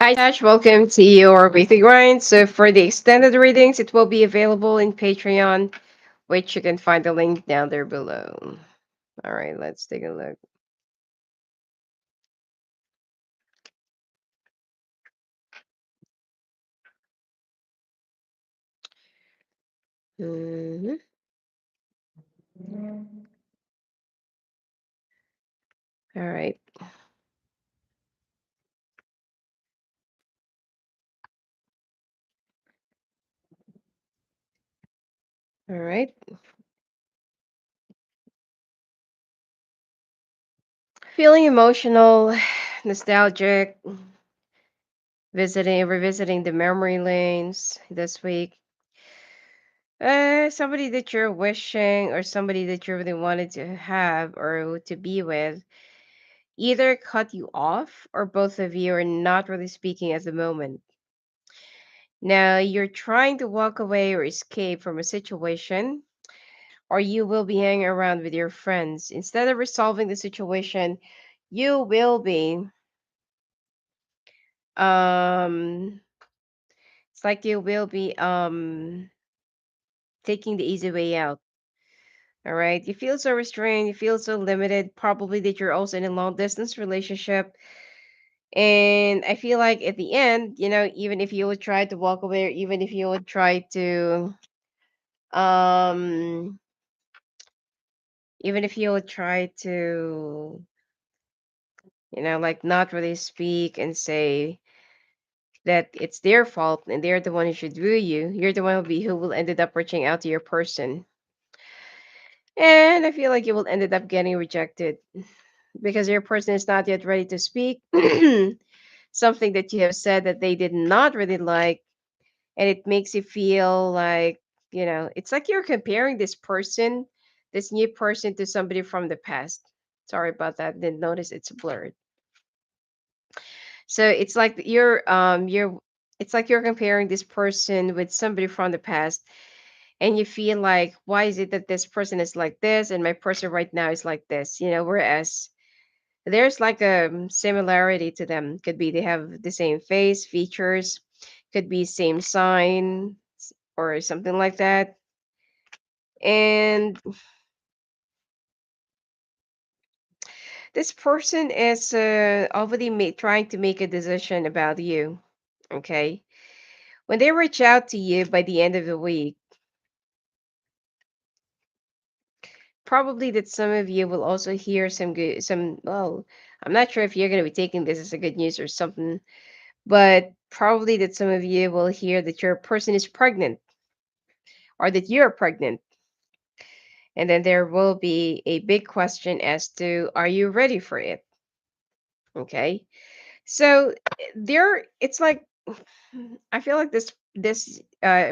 Hi, Tash. Welcome to your weekly grind. So, for the extended readings, it will be available in Patreon, which you can find the link down there below. All right, let's take a look. Mhm. All right, all right. Feeling emotional, nostalgic, revisiting the memory lanes this week. Somebody that you're wishing or somebody that you really wanted to have or to be with either cut you off or both of you are not really speaking at the moment. Now you're trying to walk away or escape from a situation, or you will be hanging around with your friends. Instead of resolving the situation, you will be um it's like you will be taking the easy way out. All right. You feel so restrained, you feel so limited, probably that you're also in a long distance relationship. And I feel like at the end, even if you would try to walk away or even if you would try to um even if you would try to like not really speak and say that it's their fault and they're the one who should woo you, you're the one who will ended up reaching out to your person. And I feel like you will ended up getting rejected because your person is not yet ready to speak something that you have said that they did not really like, and it makes you feel like it's like you're comparing this new person to somebody from the past. Sorry about that, didn't notice it's blurred. So it's like you're comparing this person with somebody from the past, and you feel like, why is it that this person is like this and my person right now is like this, whereas there's like a similarity to them. Could be they have the same face features, could be same sign or something like that. And this person is already trying to make a decision about you. Okay, when they reach out to you by the end of the week, probably that some of you will also hear some good some well, I'm not sure if you're going to be taking this as a good news or something, but probably that some of you will hear that your person is pregnant or that you're pregnant. And then there will be a big question as to, are you ready for it? Okay. So there it's like I feel like this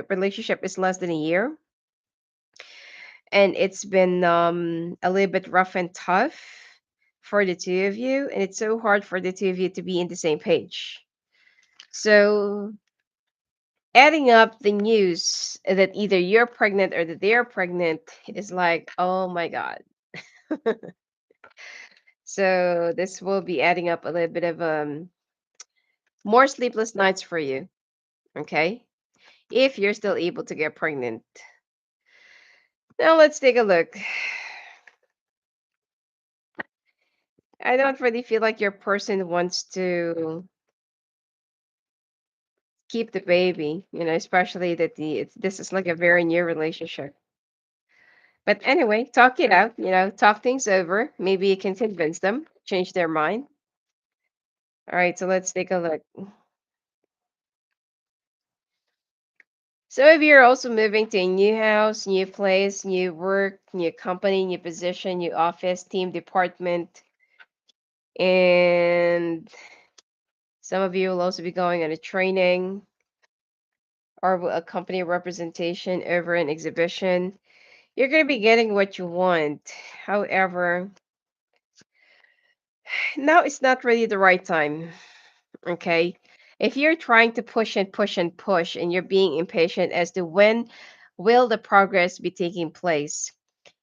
relationship is less than a year, and it's been a little bit rough and tough for the two of you, and it's so hard for the two of you to be in the same page. So adding up the news that either you're pregnant or that they're pregnant is like, oh my god. So this will be adding up a little bit of more sleepless nights for you, okay? If you're still able to get pregnant. Now let's take a look. I don't really feel like your person wants to keep the baby, especially that this is like a very new relationship. But anyway, talk it out, talk things over. Maybe you can convince them, change their mind. All right, so let's take a look. So if you're also moving to a new house, new place, new work, new company, new position, new office, team, department, and some of you will also be going on a training or a company representation over an exhibition, you're going to be getting what you want. However, now it's not really the right time. Okay. If you're trying to push and push and push and you're being impatient as to when will the progress be taking place,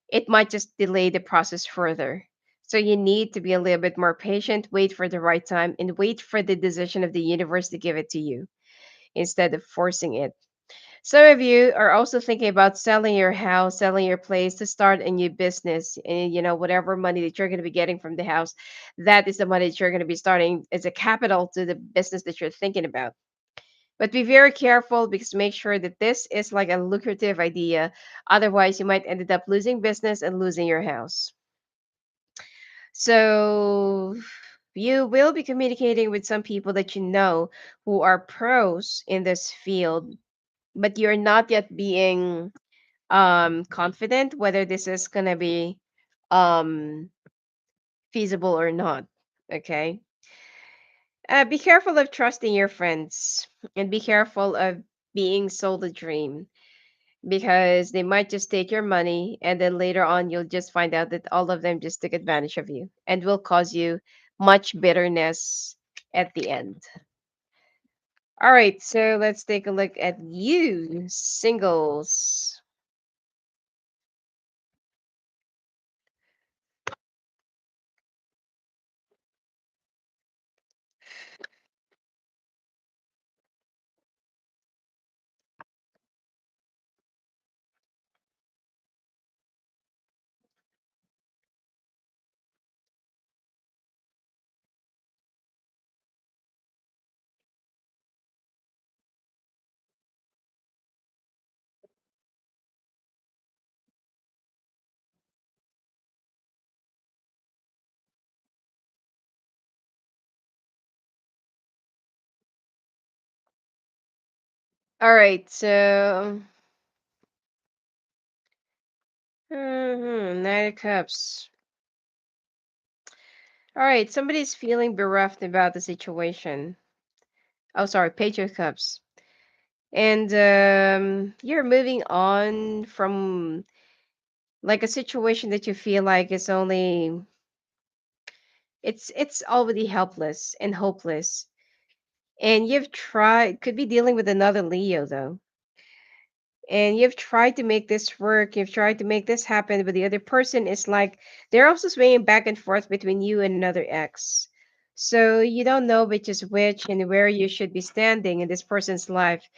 it might just delay the process further. So you need to be a little bit more patient, wait for the right time, and wait for the decision of the universe to give it to you instead of forcing it. Some of you are also thinking about selling your house, selling your place to start a new business. And, whatever money that you're going to be getting from the house, that is the money that you're going to be starting as a capital to the business that you're thinking about. But be very careful because make sure that this is like a lucrative idea. Otherwise, you might end up losing business and losing your house. So you will be communicating with some people that you know who are pros in this field, but you're not yet being confident whether this is going to be um feasible or not. Okay. Be careful of trusting your friends and be careful of being sold a dream because they might just take your money and then later on you'll just find out that all of them just took advantage of you and will cause you much bitterness at the end. All right, so let's take a look at you singles. All right, so Knight of Cups. All right, somebody's feeling bereft about the situation. Oh, sorry, Page of Cups. And you're moving on from like a situation that you feel like is only it's already helpless and hopeless. And you've tried could be dealing with another Leo though. And you've tried to make this work, you've tried to make this happen, but the other person is like they're also swinging back and forth between you and another ex. So you don't know which is which and where you should be standing in this person's life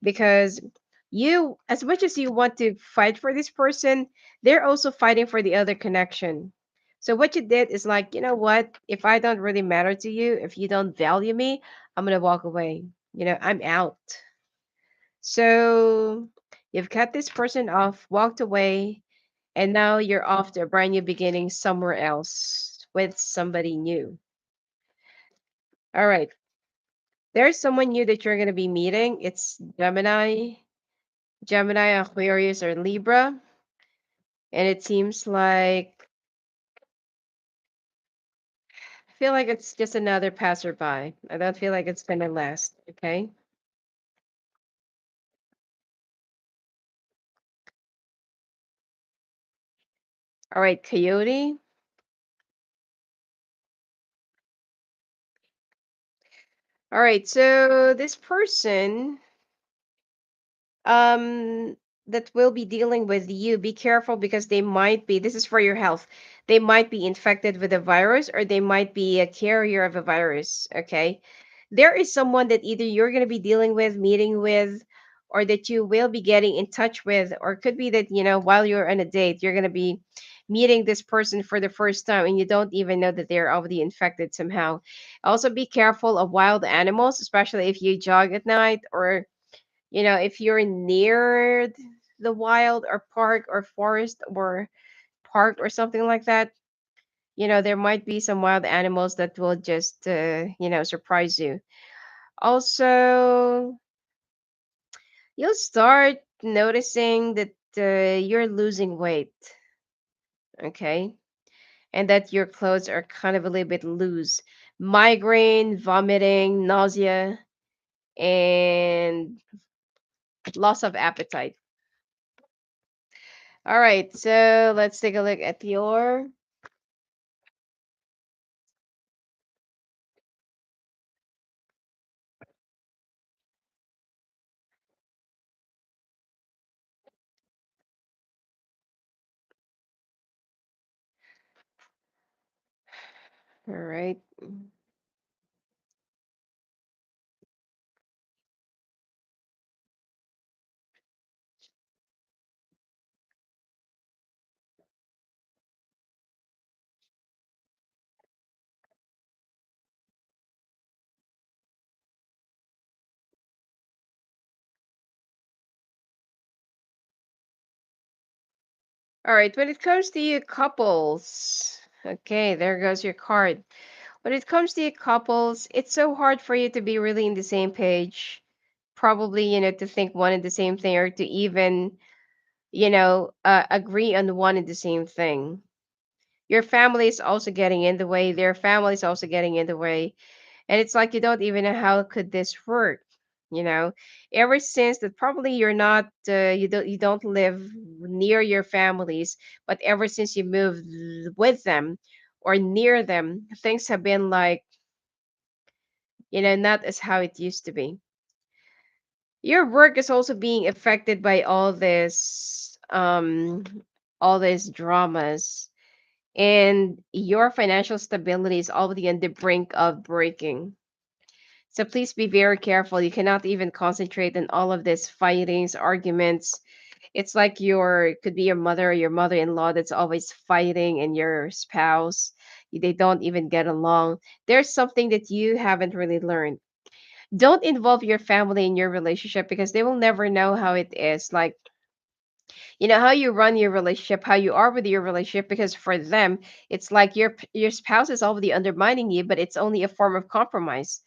because you, as much as you want to fight for this person, they're also fighting for the other connection. So what you did is like, you know what? If I don't really matter to you, if you don't value me, I'm gonna walk away. I'm out. So you've cut this person off, walked away, and now you're off to a brand new beginning somewhere else with somebody new. All right. There's someone new that you're going to be meeting. It's Gemini, Aquarius, or Libra. And it seems like, I feel like it's just another passerby. I don't feel like it's going to last. Okay. All right. Coyote. All right. So this person um that will be dealing with you, be careful because they might be, this is for your health, they might be infected with a virus or they might be a carrier of a virus. Okay, there is someone that either you're going to be dealing with, meeting with, or that you will be getting in touch with, or it could be that while you're on a date you're going to be meeting this person for the first time and you don't even know that they're already infected somehow. Also be careful of wild animals, especially if you jog at night, or if you're near the wild or park or forest or park or something like that, there might be some wild animals that will just, surprise you. Also, you'll start noticing that you're losing weight, okay? And that your clothes are kind of a little bit loose. Migraine, vomiting, nausea, and loss of appetite. All right, so let's take a look at your All right. All right. When it comes to you couples, okay, there goes your card. When it comes to you couples, it's so hard for you to be really in the same page. Probably, to think one and the same thing, or to even, agree on one and the same thing. Your family is also getting in the way. Their family is also getting in the way, and it's like you don't even know how could this work. You know, ever since that, probably you don't live near your families, but ever since you moved with them or near them, things have been like, not as how it used to be. Your work is also being affected by all these dramas, and your financial stability is already on the brink of breaking. So please be very careful. You cannot even concentrate on all of these fightings, arguments. It's like could be your mother or your mother-in-law that's always fighting, and your spouse, they don't even get along. There's something that you haven't really learned. Don't involve your family in your relationship, because they will never know how it is. Like, how you run your relationship, how you are with your relationship, because for them, it's like your spouse is already undermining you, but it's only a form of compromise.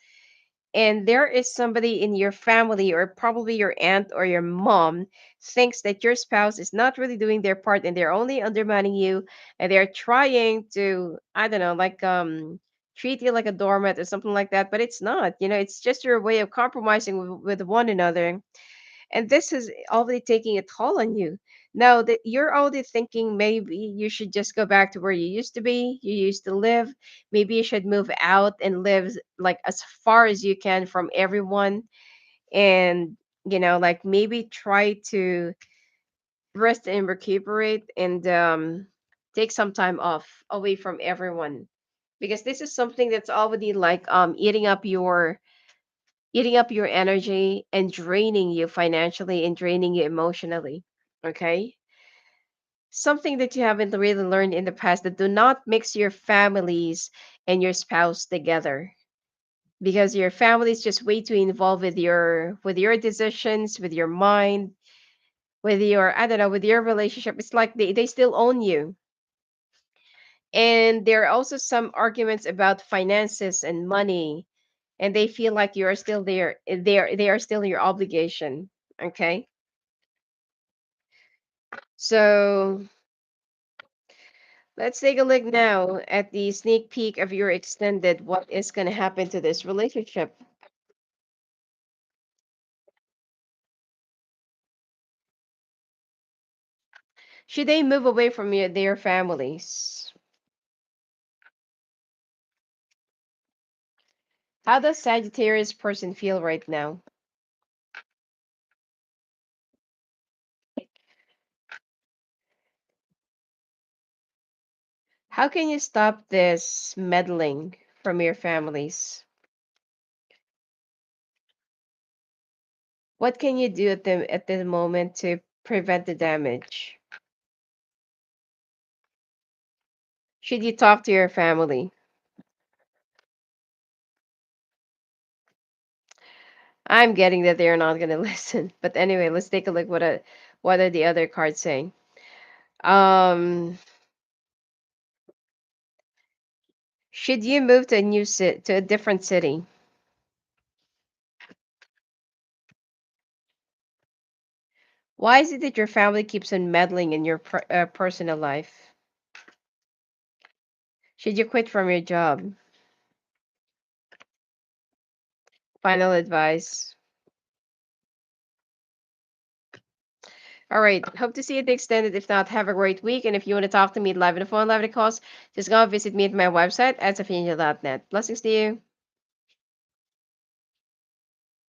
And there is somebody in your family, or probably your aunt or your mom, thinks that your spouse is not really doing their part, and they're only undermining you, and they're trying to, I don't know, like, treat you like a doormat or something like that, but it's not. It's just your way of compromising with one another, and this is already taking a toll on you. Now that you're already thinking, maybe you should just go back to where you used to live. Maybe you should move out and live like as far as you can from everyone, and like, maybe try to rest and recuperate, and take some time off away from everyone, because this is something that's already like, eating up your energy, and draining you financially, and draining you emotionally. Okay? Something that you haven't really learned in the past, that do not mix your families and your spouse together, because your family is just way too involved with your decisions, with your mind, with your, I don't know, with your relationship. It's like they still own you. And there are also some arguments about finances and money, and they feel like you are still there. They are still your obligation. Okay, so let's take a look now at the sneak peek of your extended. What is going to happen to this relationship? Should they move away from their families? How does Sagittarius person feel right now? How can you stop this meddling from your families? What can you do at the moment to prevent the damage? Should you talk to your family? I'm getting that they're not gonna listen. But anyway, let's take a look what are the other cards saying. Um, should you move to a different city? Why is it that your family keeps on meddling in your personal life? Should you quit from your job? Final advice. All right. Hope to see you at the extended. If not, have a great week. And if you want to talk to me live on the phone, live on the calls, just go visit me at my website at sophiaclaireangel.net. Blessings to you.